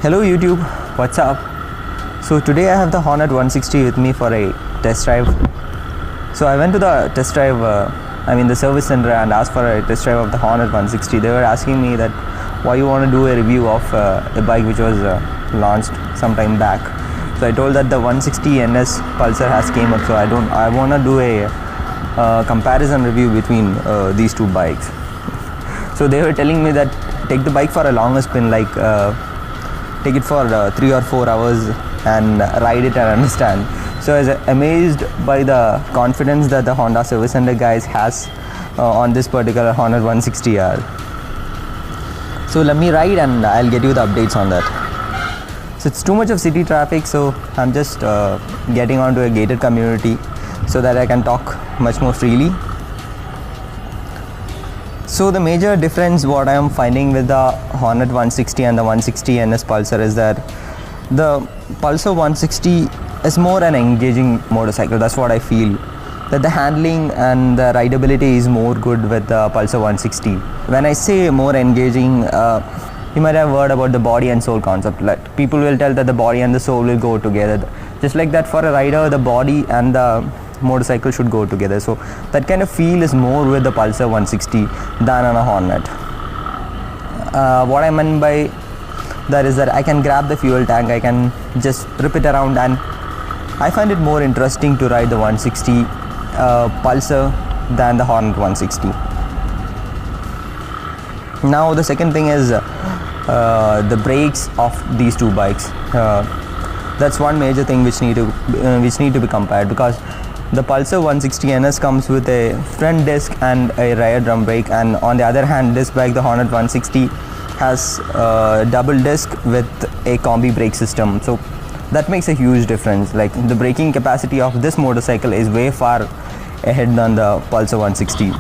Hello YouTube, what's up? So today I have the Hornet 160 with me for a test drive. So I went to the test drive, the service center, and asked for a test drive of the Hornet 160. They were asking me that why you want to do a review of a bike which was launched some time back. So I told that the 160 NS Pulsar has came up, so I want to do a comparison review between these two bikes. So they were telling me that take the bike for a longer spin, like take it for 3 or 4 hours and ride it and understand. So I was amazed by the confidence that the Honda service center guys has on this particular Hornet 160R. So let me ride and I'll get you the updates on that. So it's too much of city traffic, so I'm just getting onto a gated community so that I can talk much more freely. So the major difference what I am finding with the Hornet 160 and the 160 NS Pulsar is that the Pulsar 160 is more an engaging motorcycle. That's what I feel, that the handling and the rideability is more good with the Pulsar 160. When I say more engaging, you might have heard about the body and soul concept. Like people will tell that the body and the soul will go together. Just like that, for a rider, the body and the motorcycle should go together. So that kind of feel is more with the Pulsar 160 than on a Hornet. What I meant by that is that I can grab the fuel tank, I can just rip it around, and I find it more interesting to ride the 160 Pulsar than the Hornet 160. Now the second thing is the brakes of these two bikes. That's one major thing which need to be compared, because the Pulsar 160 NS comes with a front disc and a rear drum brake, and on the other hand, this bike, the Hornet 160, has a double disc with a combi brake system. So that makes a huge difference. Like the braking capacity of this motorcycle is way far ahead than the Pulsar 160.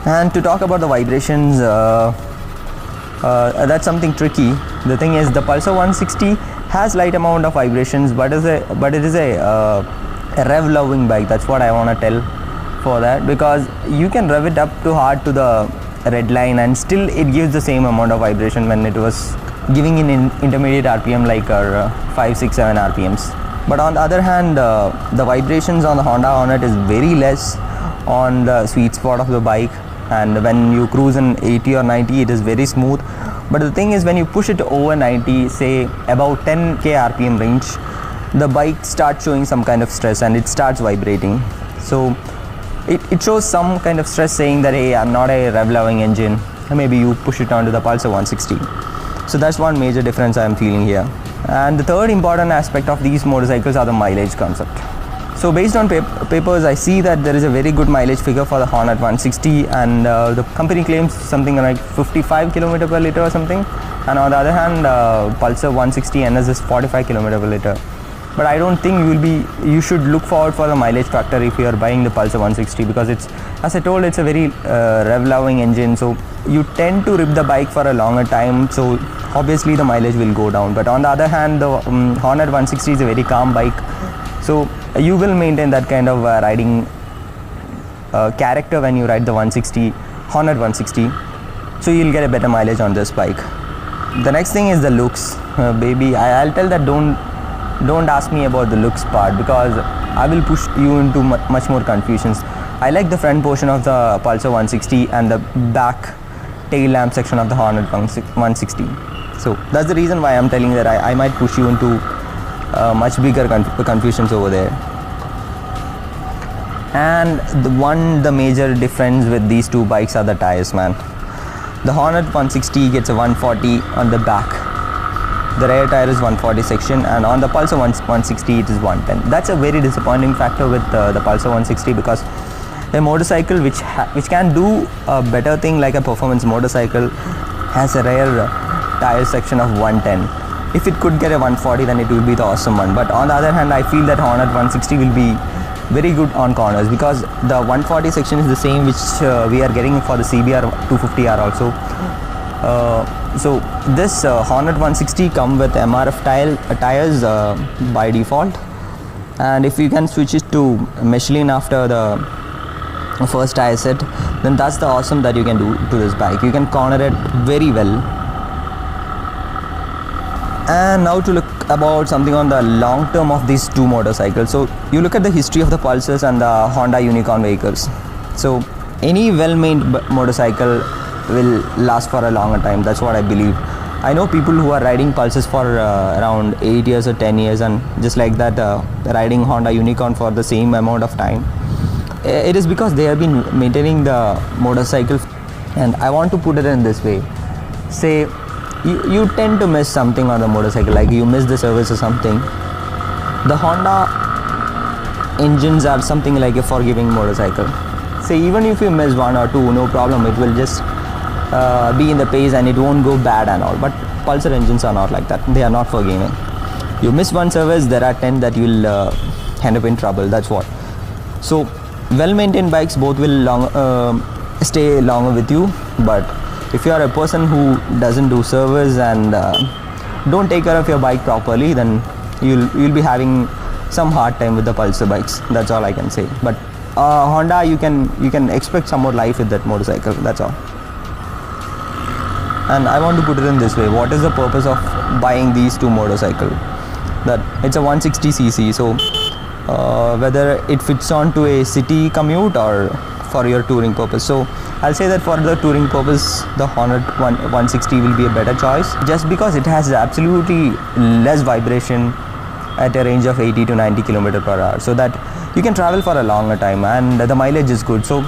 And to talk about the vibrations, that's something tricky. The thing is, the Pulsar 160 has light amount of vibrations, but it is a rev loving bike. That's what I want to tell for that, because you can rev it up too hard to the red line and still it gives the same amount of vibration when it was giving in intermediate RPM like 5, 6, 7 RPMs. But on the other hand, the vibrations on the Honda Hornet is very less on the sweet spot of the bike, and when you cruise in 80 or 90, it is very smooth. But the thing is, when you push it over 90, say about 10k RPM range, the bike starts showing some kind of stress and it starts vibrating. So it shows some kind of stress, saying that hey, I'm not a rev loving engine. Maybe you push it onto the Pulsar 160. So that's one major difference I'm feeling here. And the third important aspect of these motorcycles are the mileage concept. So based on papers, I see that there is a very good mileage figure for the Hornet 160, and the company claims something like 55 km per liter or something, and on the other hand, Pulsar 160 NS is 45 km per liter. But I don't think you should look forward for the mileage factor if you are buying the Pulsar 160, because it's, as I told, it's a very rev loving engine, so you tend to rip the bike for a longer time, so obviously the mileage will go down. But on the other hand, the Hornet 160 is a very calm bike, so you will maintain that kind of riding character when you ride the Hornet 160, so you'll get a better mileage on this bike. The next thing is the looks. Baby, I'll tell that don't ask me about the looks part, because I will push you into much more confusions. I like the front portion of the Pulsar 160 and the back tail lamp section of the Hornet 160. So that's the reason why I'm telling you that I might push you into much bigger confusions over there. And the major difference with these two bikes are the tires, man. The Hornet 160 gets a 140 on the back. The rear tire is 140 section, and on the Pulsar 160 it is 110. That's a very disappointing factor with the Pulsar 160, because a motorcycle which can do a better thing like a performance motorcycle has a rear tire section of 110. If it could get a 140, then it will be the awesome one. But on the other hand, I feel that Hornet 160 will be very good on corners, because the 140 section is the same which we are getting for the CBR 250R also. So this Hornet 160 come with MRF tires by default, and if you can switch it to Michelin after the first tire set, then that's the awesome that you can do to this bike. You can corner it very well. And now to look about something on the long term of these two motorcycles. So you look at the history of the Pulsars and the Honda Unicorn vehicles. So any well-maintained motorcycle will last for a longer time. That's what I believe. I know people who are riding Pulsars for around 8 years or 10 years, and just like that riding Honda Unicorn for the same amount of time. It is because they have been maintaining the motorcycle. And I want to put it in this way. Say you tend to miss something on the motorcycle, like you miss the service or something. The Honda engines are something like a forgiving motorcycle. Say even if you miss one or two, no problem, it will just be in the pace and it won't go bad and all. But Pulsar engines are not like that. They are not forgiving. You miss one service, there are 10 that you'll end up in trouble. That's what. So well-maintained bikes both will stay longer with you. But if you are a person who doesn't do service and don't take care of your bike properly, then you'll be having some hard time with the Pulsar bikes. That's all I can say. But Honda, you can expect some more life with that motorcycle. That's all. And I want to put it in this way. What is the purpose of buying these two motorcycles? That it's a 160cc. So whether it fits onto a city commute or for your touring purpose. So I'll say that for the touring purpose, the Hornet 160 will be a better choice, just because it has absolutely less vibration at a range of 80 to 90 km/h, so that you can travel for a longer time, and the mileage is good. So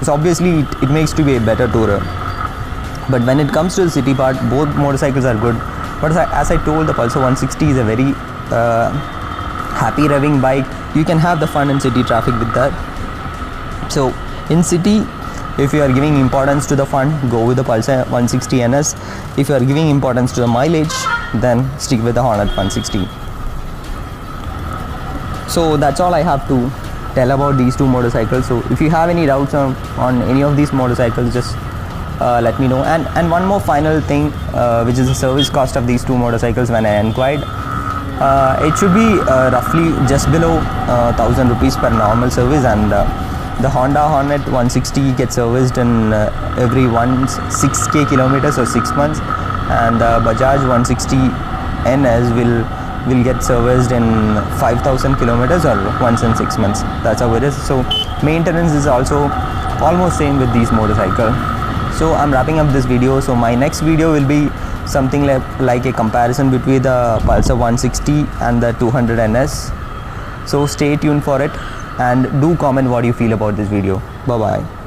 obviously it makes to be a better tourer. But when it comes to the city part, both motorcycles are good. But as I told, the Pulsar 160 is a very happy revving bike. You can have the fun in city traffic with that. So in city, if you are giving importance to the fun, go with the Pulsar 160 NS. If you are giving importance to the mileage, then stick with the Hornet 160. So that's all I have to tell about these two motorcycles. So if you have any doubts on any of these motorcycles, just let me know. And one more final thing, which is the service cost of these two motorcycles. When I inquired, it should be roughly just below 1000 rupees per normal service, and the Honda Hornet 160 gets serviced in every 6k kilometers or 6 months, and the Bajaj 160 NS will get serviced in 5000 kilometers or once in 6 months. That's how it is. So maintenance is also almost same with these motorcycles. So I'm wrapping up this video. So my next video will be something like a comparison between the Pulsar 160 and the 200 NS. So stay tuned for it, and do comment what you feel about this video. Bye bye.